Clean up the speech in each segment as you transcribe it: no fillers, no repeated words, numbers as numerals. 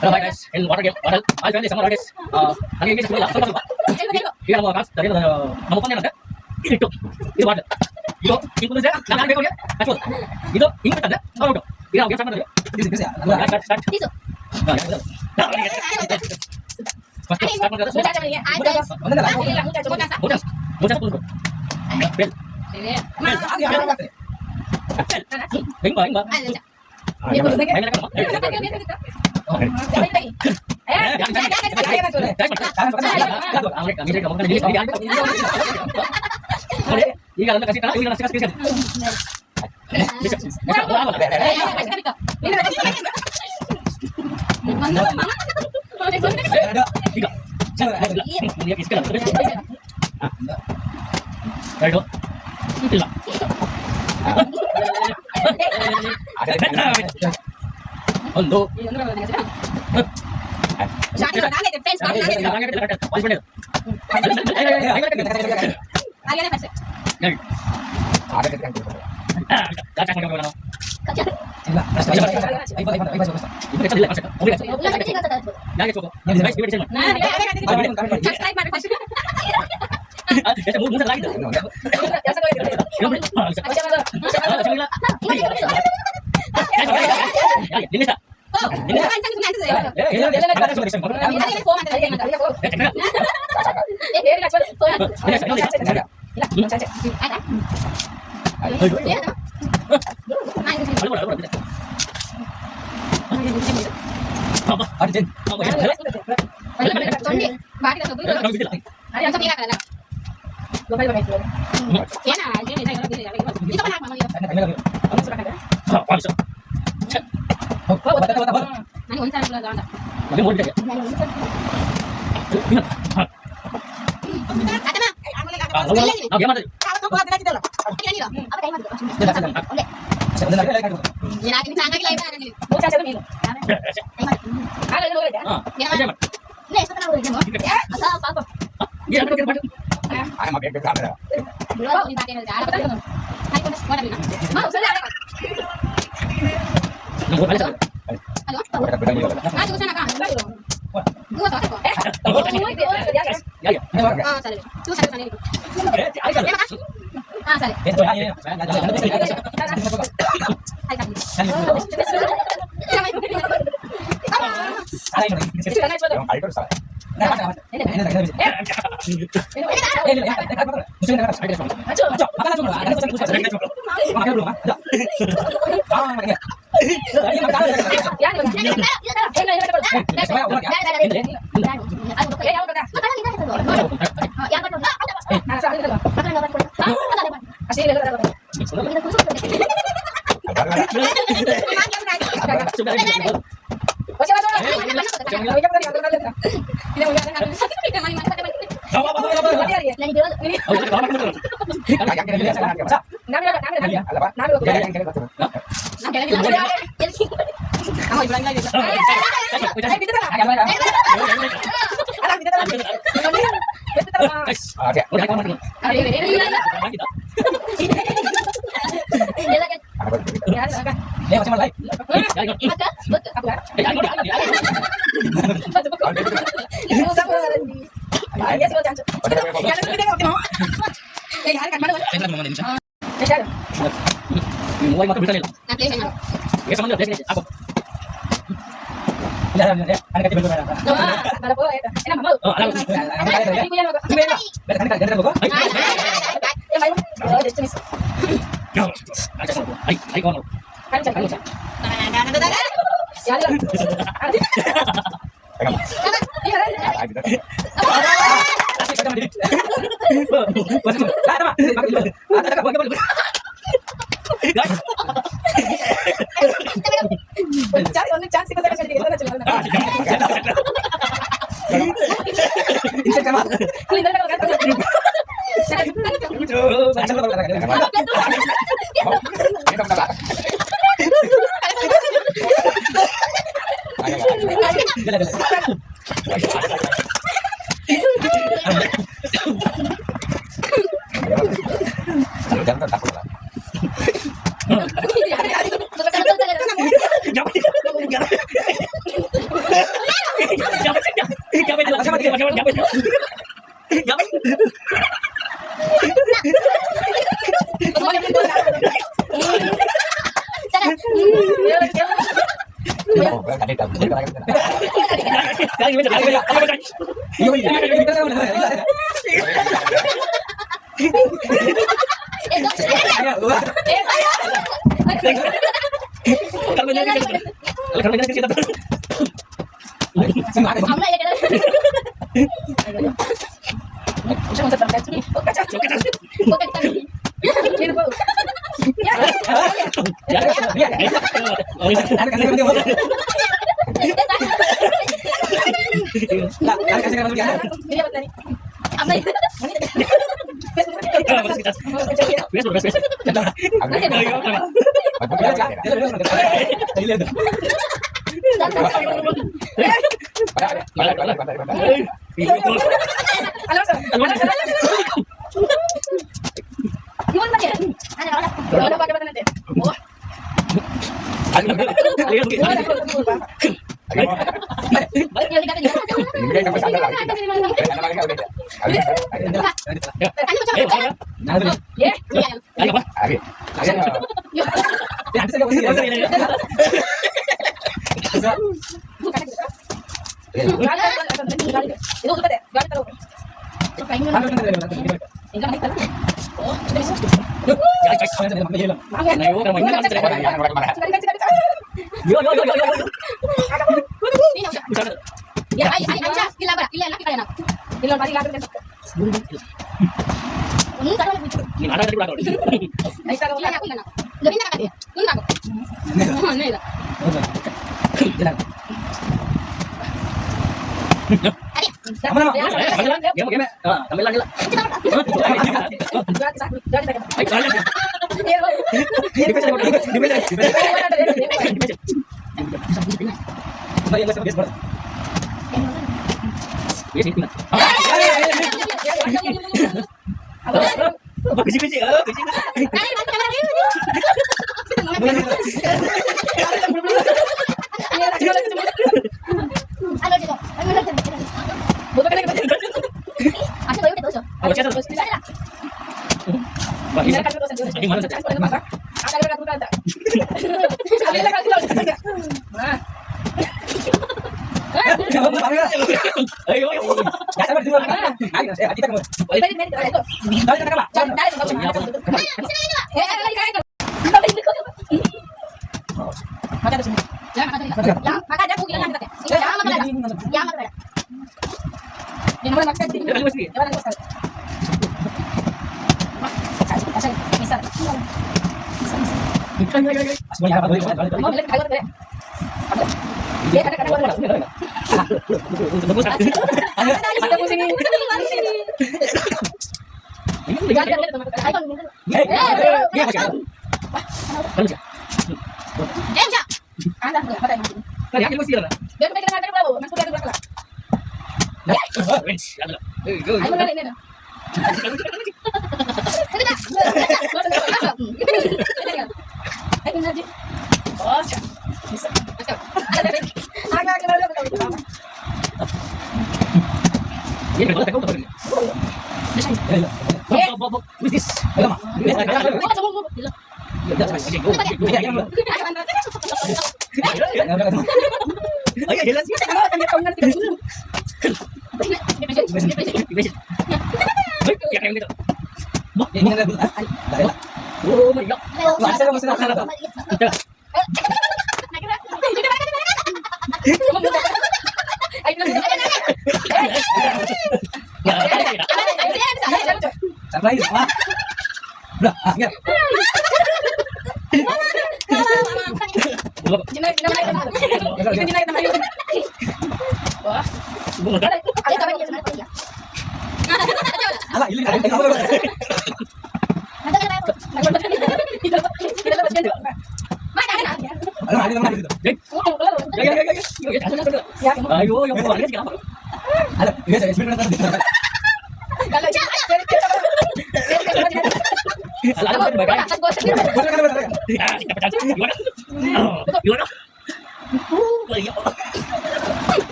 Hello, hi guys. In water game, water. Hi friendly summer guys. Nage engage ಸ್ವಲ್ಪ ಸ್ವಲ್ಪ. ಈಗ ನಾವು ಕಾಸ್ ತರಿದ ನಮ್ಮ ಒಪ್ಪಂದ ಏನಂದ್ರೆ ಇಟ್ಟು ಇದು ವಾಟರ್. ಇದು ಇಂಗ್ಲಿಷ್ ನಾನು ಬೇಕು ಹೋಗಿ ಹಚ್ಚೋದು. ಇದು ಇಂಗ್ಲಿಷ್ ಅಂದ್ರೆ ಔಟ್. ಈಗ ನಾವು ಗೇಮ್ ಸ್ಟಾರ್ಟ್ ಮಾಡಿದ್ವಿ. This start. ಇದು. ಫಸ್ಟ್ ಸ್ಟಾರ್ಟ್ ಮಾಡಿದ್ರೆ ಮುಚ್ಚಾ ಕೂತ್ಕೋ. ಬೆಲ್. ಹೆಂಗ್ ಬಾ ಈಗ ಅದನ್ನ ಕಸಿ ಈಗ ಅಷ್ಟೇ ಕಸಿ ಈಗ ಎರಡು ಇಲ್ಲ ಒಂದು Jangan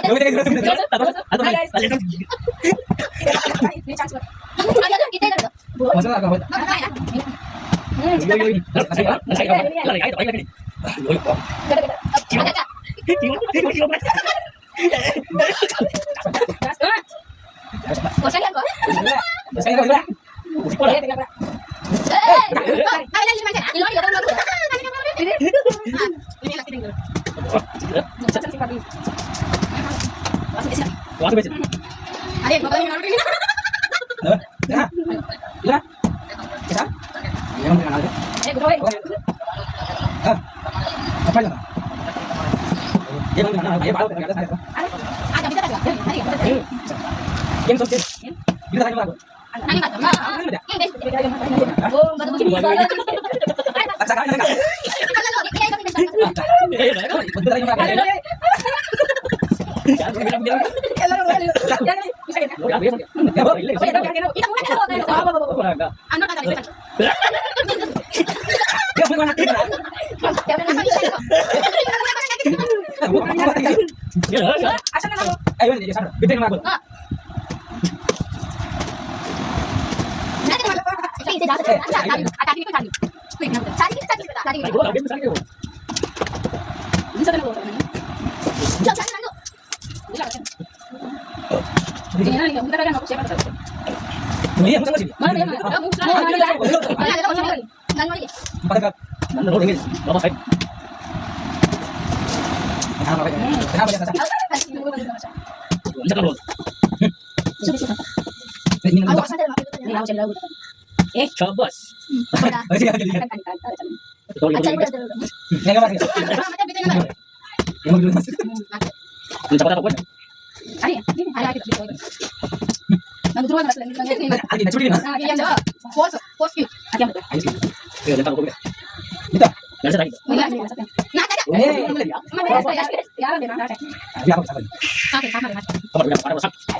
Gawin tayo dito. Tapos ano ba? Ini chance buat. Ayo kita itu. Masa na gawin. Makakain ah. Yoy. Lagi ay lagi. Yoy. Ada. Bosan kan kok? Saya gawin. Boleh tinggal berapa? Kami lagi macam. Di luar juga tahu. Ini. Ini lagi tinggal. Satu sifat ini. Masih bisa. Wah, betul. Ada yang bawa ini. Ya. Ya. Bisa? Ya, mau kenal. Gue. Apa ya? Dia mau kenal. Ayo, bawa ke atas saya. Ada bisa tak? Ada. Yang sosial. Kita tanya lagi. Nani tak? Ini. Oh, baru begini. Paksa kan? Betul tanya lagi. Cobos. Nah, ada.